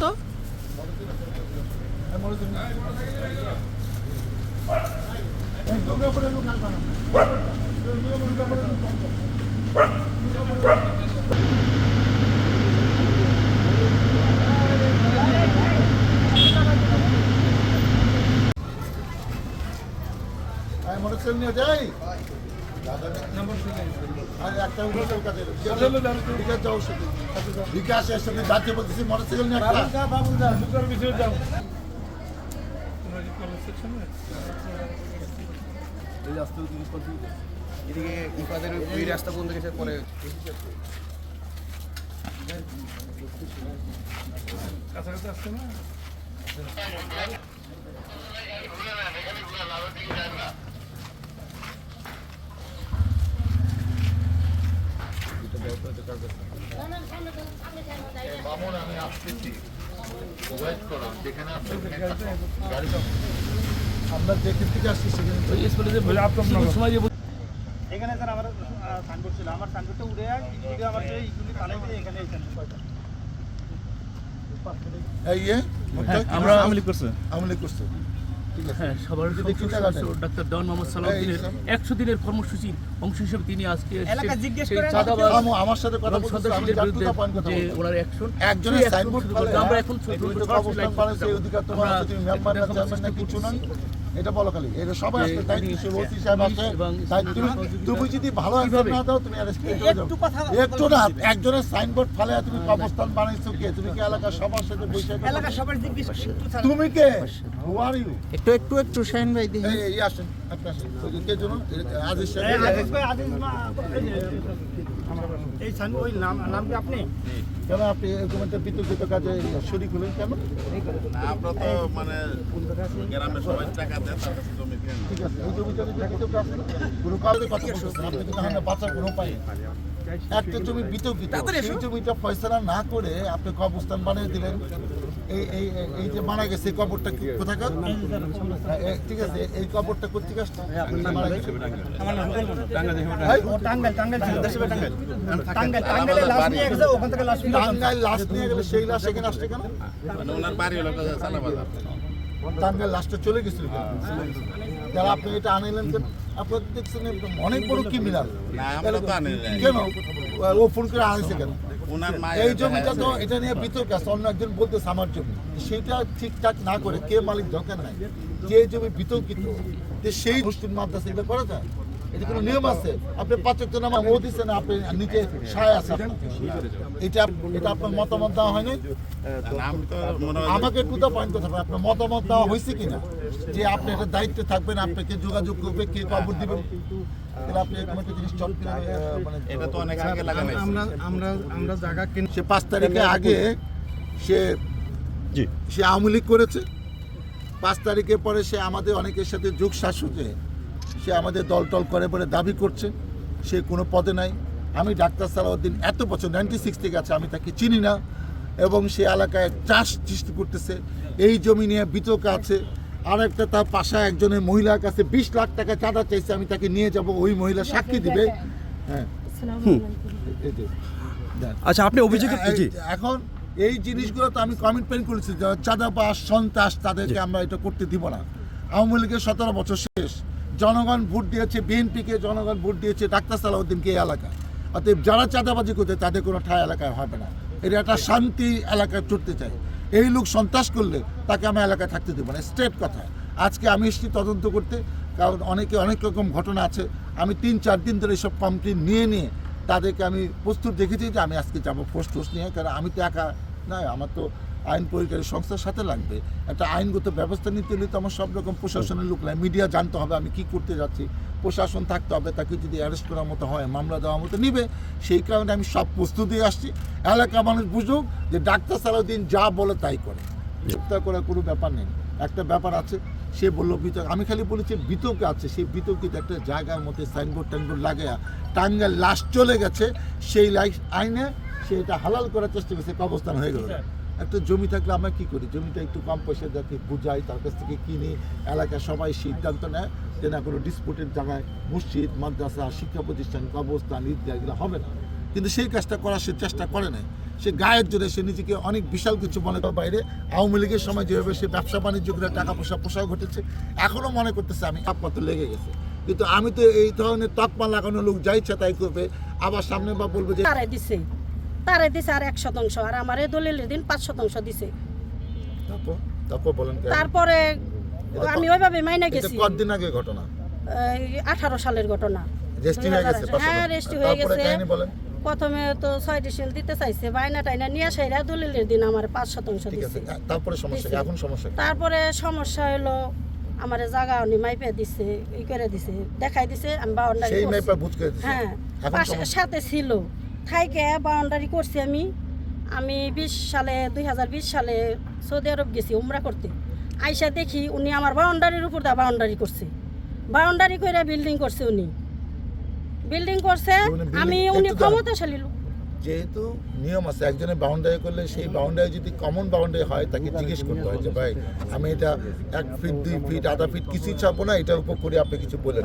তো মোটরসাইকেল নিয়ে যাই বিকাশ এর সাথে যাচ্ছে বলতেছি মোটরসাইকেল নিয়ে এদিকে ইফাদের ওই রাস্তা বন্ধ গেছে পরে কাছাকাছি আসছে না আমি আসতেছি ওয়েট করো যেখানে আমরা যেখান থেকে আসছি সেখানে এখানে স্যার আমার সাইনবোর্ড ছিল আমার সাইনবোর্ডটা উড়ে আমার এইগুলি পালাই দিয়ে এখানে আমরা আমলি করছে সবার ডাক্তার দেওয়ান মোহাম্মদ সালাউদ্দিনের 100 দিনের কর্মসূচির অংশ হিসেবে তিনি আজকে আমার সাথে কথা বলতে যে ওনার অ্যাকশন একজনের সাইনবোর্ড আমরা এখন কিছু নয় এটা বলো খালি এটা সবাই আসতে দায়িত্ব ওসি সাহেব আছে তুমি যদি ভালো অ্যাকশন না দাও তুমি অ্যারেস্ট করে যাও একটু না একজনের সাইনবোর্ড ফালে তুমি অবস্থান বানাইছো কে তুমি কি এলাকার সবার সাথে বসে এলাকা সবার জিজ্ঞেস তুমি কে হু আর ইউ একটু শাহিন ভাই দিন এই আসেন আপনি আসেন কে জন্য আজিজ সাহেব আজিজ ভাই আজিজ মা এই সাইনবোর্ড ওই নাম কি আপনি কেন আপনি এরকম একটা বিতর্কিত কাজে শরীক হলেন কেন আমরা তো মানে গ্রামের সবাই টাকা দেয় তার কাছে জমি কিনে ঠিক আছে এই জমিটা যদি বিতর্ক আছে কোনো কারণে কথা বলতেছেন আপনি কিন্তু না বাঁচার কোনো উপায় নেই একটা জমি বিতর্কিত সেই জমিটা ফয়সালা না করে আপনি কবরস্থান বানিয়ে দিলেন এই যে মারা গেছে এই কবরটা কোথাকার ঠিক আছে এই কবরটা কোথেকে আসছে মারা গেছে টাঙ্গাইল লাশ নিয়ে গেলে সেই লাশ এখানে আসছে কেন মানে ওনার বাড়ি হলো সালাবাজার টাঙ্গাইল লাশটা চলে গেছিল যারা আপনি এটা আনিলেন কেন আপনার দেখছেন অনেক বড় ক্রিমিনাল কেন ও ফোন করে আনিছে কেন এই জমিটা তো এটা নিয়ে বিতর্ক আছে অন্য একজন বলতেছে আমার জমি সেটা ঠিকঠাক না করে কে মালিক দরকার নাই যে জমি বিতর্কিত সেই মুসলিম মাদ্রাসা এটা করা যায় এটা কোনো নিয়ম আছে আপনি 5 ওয়াক্ত নামাজ ও দিচ্ছেন আপনি নিচে সায় আছে এটা আপনার মতামত দেওয়া হয়নি আমাকে টু দ্য পয়েন্ট কথা আপনার মতামত দেওয়া হয়েছে কিনা যে আপনি একটা দায়িত্বে থাকবেন আপনাকে যোগাযোগ করবে কে কবর দিবেন আপনি এরকম একটা জিনিস চল মানে এটা তো অনেক আগে লাগানো আমরা জায়গা কিনে সে 5 তারিখে আগে সে আওয়ামী লীগ করেছে 5 তারিখের পরে সে আমাদের অনেকের সাথে যোগ শাসকে সে আমাদের দল করে বলে দাবি করছে সে কোনো পদে নাই আমি ডাক্তার সালাউদ্দিন এত বছর 96 থেকে আছে আমি তাকে চিনি না এবং সে এলাকায় চাষ সৃষ্টি করতেছে এই জমি নিয়ে বিতর্ক আছে আর একটা তার পাশে একজনের মহিলার কাছে 20 লাখ টাকা চাঁদা চাইছে আমি তাকে নিয়ে যাব ওই মহিলা সাক্ষী দিবে হ্যাঁ আচ্ছা আপনি অভিযোগ এখন এই জিনিসগুলো তো আমি কমিটমেন্ট করেছি চাঁদাবাজ সন্ত্রাস তাদেরকে আমরা এটা করতে দিব না আওয়ামী লীগের 17 বছর শেষ জনগণ ভোট দিয়েছে বিএনপিকে জনগণ ভোট দিয়েছে ডাক্তার সালাউদ্দিনকে এই এলাকায় অতএব যারা চাঁদাবাজি করতে তাদের কোনো ঠাই এলাকায় হবে না এটা একটা শান্তি এলাকায় চড়তে চাই এই লোক সন্ত্রাস করলে তাকে আমি এলাকায় থাকতে দেবো না স্ট্রেট কথা আজকে আমি এসেছি তদন্ত করতে কারণ অনেক রকম ঘটনা আছে আমি 3-4 দিন ধরে এইসব কমপ্লেন নিয়ে তাদেরকে আমি প্রস্তুত দেখেছি যে আমি আজকে যাবো ফোর্স নিয়ে কারণ আমি তো একা না আমার তো আইন পরিকারী সংস্থার সাথে লাগবে একটা আইনগত ব্যবস্থা নিতে হলে তো আমার সব রকম প্রশাসনের লোক লাগে মিডিয়া জানতে হবে আমি কি করতে যাচ্ছি প্রশাসন থাকতে হবে তাকে যদি অ্যারেস্ট করার মতো হয় মামলা দেওয়ার মতো নিবে সেই কারণে আমি সব প্রস্তুতি আসছি এলাকা মানুষ বুঝুক যে ডাক্তার সালাউদ্দিন যা বলে তাই করে গ্রেপ্তার করার কোনো ব্যাপার নেই একটা ব্যাপার আছে সে বললো বিতর্ক আমি খালি বলেছি বিতর্ক আছে সেই বিতর্কিত একটা জায়গার মধ্যে সাইনবোর্ড লাগাইয়া টাঙ্গাইল লাশ চলে গেছে সেই আইনে সে এটা হালাল করার চেষ্টা করছে অবস্থান হয়ে গেল একটা জমি থাকলে আমরা কি করি, জমিটা একটু কম পয়সা যাকে বুঝাই, তার কাছ থেকে কিনি, এলাকার সবাই সিদ্ধান্ত নেয় যে না কোনো ডিসপুটের জায়গায় মসজিদ, মাদ্রাসা, শিক্ষা প্রতিষ্ঠান, কবরস্থান, ঈদগাহ এগুলো হবে না। কিন্তু সেই কাজটা করার সে চেষ্টা করে নাই। সে গায়ের জোরে সে নিজেকে অনেক বিশাল কিছু মনে করে। বাইরে আওয়ামী লীগের সময় যেভাবে সে ব্যবসা বাণিজ্য করে টাকা পয়সা প্রসার ঘটেছে, এখনও মনে করতেছে আমি তাপমাত্রা লেগে গেছে। কিন্তু আমি তো এই ধরনের তকমা লাগানো লোক যা ইচ্ছা তাই করবে, আবার সামনে বা বলবে যে তারে দিছে আর 100%, আর আমার এই দলিলের দিন 5% দিছে। তারপর বলেন কেন? তারপরে আমি ওইভাবে মাইনে এটা গেছি। কতদিন আগে ঘটনা? 18 সালের ঘটনা। রেজিস্ট্রি হয়ে গেছে? 2000 হ্যাঁ, রেজিস্ট্রি হয়ে তারপরে গেছে। কাহিনী বলেন। প্রথমে তো 6 ডিসেল দিতে চাইছে, বাইনা টাইনা নিয়ে সাইরা দলিলের দিন আমার 5% ঠিক আছে, দিছে। তারপরে সমস্যা কি? এখন সমস্যা কি? তারপরে সমস্যা হলো আমার জায়গা উনি মাইপে দিছে, ই করে দিছে, দেখাই দিছে, আমি বাউন্ডারি সেই করছি। মাইপা বুঝ করে দিছে। হ্যাঁ, এখন সমস্যা? সাথে ছিল থাইকে বাউন্ডারি করছি। আমি 2020 সালে সৌদি আরব গেছি উমরা করতে। আইসা দেখি উনি আমার বাউন্ডারির উপর দা বাউন্ডারি করছে, বাউন্ডারি করে বিল্ডিং করছে। উনি বিল্ডিং করছে, উনি একটু ক্ষমতাশালী লোক। যেহেতু নিয়ম আছে, একজনের বাউন্ডারি করলে সেই বাউন্ডারি যদি কমন বাউন্ডারি হয় তাকে জিজ্ঞেস করতে হয় যে ভাই আমি এটা 1 ফিট 2 ফিট আধা ফিট কিছুই ছাড়বো না, এটার উপর করে আপনি কিছু বলেন।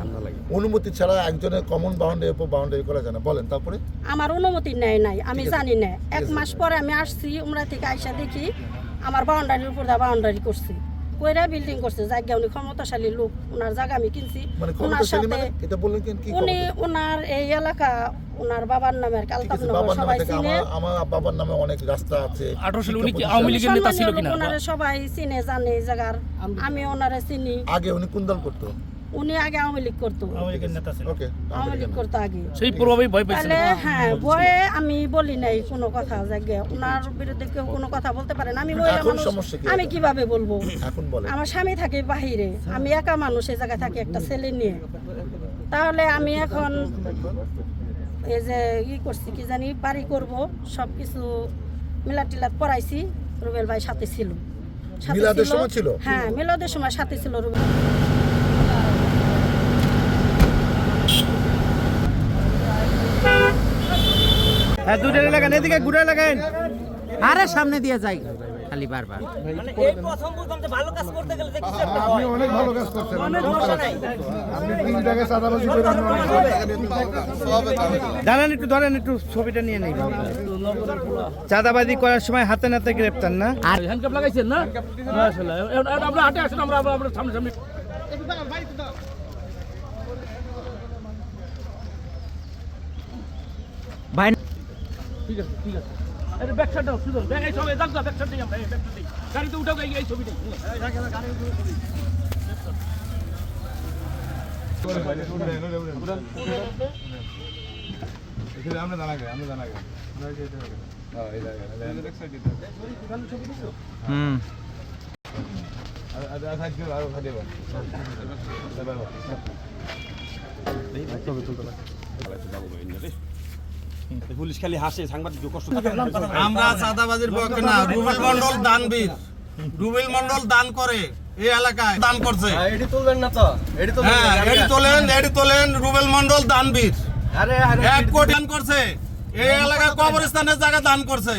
অনুমতি ছাড়া একজনের কমন বাউন্ডারির উপর বাউন্ডারি করা যায় না। বলেন তারপরে। আমার অনুমতি নেয় নাই, আমি ঠিক আছে, জানি না। ঠিক 1 আছে। মাস পরে আমি আসছি উমরা থেকে, আইসা দেখি আমার বাউন্ডারির উপর দা বাউন্ডারি করছে, কইরা বিল্ডিং করছে। জায়গা উনি ক্ষমতাশালী লোক, ওনার জায়গা আমি কিনছি। মানে ওনার ক্ষমতাশালী সাথে মানে এটা বললেন কেন? কি উনি ক্ষমতা? ওনার এই এলাকা ওনার বাবার নামের ঠিক কালতাপ আছে, নগর বাবার নামে সবাই থেকে চিনে। আমার বাবার নামে অনেক রাস্তা আছে। 18 সালে উনি কি শিক্ষা আওয়ামী লীগের নেতা ছিল সম্মানীয় কিনা? লোক, ওনারে সবাই চিনে জানে এই জায়গার। আমি ওনারে চিনি। আগে উনি কোন দল করতো? উনি আগে আওয়ামী লীগ করতো, ওকে, আওয়ামী লীগ করতো আগে। সেই প্রভাবেই ভয় পাইছিল। তাহলে হ্যাঁ, ভয়ে আমি বলি নাই কোনো কথা। জায়গা ওনার বিরুদ্ধে কেউ কোনো কথা বলতে পারে না। আমি মহিলা এখন মানুষ, সমস্যা কি? আমি কিভাবে বলবো? এখন বলেন। আমার স্বামী থাকে বাহিরে, আমি একা মানুষ, এই জায়গায় থাকি একটা ছেলে নিয়ে। তাহলে আমি এখন এই যে করছি কি জানি, বাড়ি করব, সব কিছু মিলাদ টিলাদ পড়াইছি। রুবেল ভাই সাথে ছিল। মিলাদের সময় ছিল? হ্যাঁ, মিলাদের সময় সাথে ছিল রুবেল। হ্যাঁ, দুটো লাগান, এদিকে ঘুরে লাগান। আরে সামনে দিয়ে যাই খালি বারবার। আপনি অনেক ভালো কাজ করছেন। আপনি 3 টাকা চাঁদাবাজি করে দাঁড়ান একটু, ধরেন একটু ছবিটা নিয়ে নেই। চাঁদাবাজি করার সময় হাতে নাতে গ্রেপ্তার না? হ্যান্ডকাপ লাগাইছেন না? মাশাআল্লাহ। আমরা হাঁটে আসুন, আমরা সামনে সামনে। ভাই ঠিক আছে, ঠিক আছে। আরে ব্যাক সাইডটাও সুন্দর। এই সবাই যাক ব্যাক সাইডটাই আমরা, এই ব্যাক সাইডটাই। গাড়িতে উঠাও এই ছবিটাই। হুম পুলিশ খালি হাসে, সাংবাদিক কষ্ট। আমরা চাঁদাবাজির পক্ষে না। রুবেল মন্ডল দানবীর, রুবেল মন্ডল দান করে এই এলাকায়, দান করছে। এটি তুলবেন না তো? হ্যাঁ, এটি তোলেন। রুবেল মন্ডল দানবীর 1 কোটি দান করছে এই এলাকায়, কবরস্থানের জায়গা দান করছে।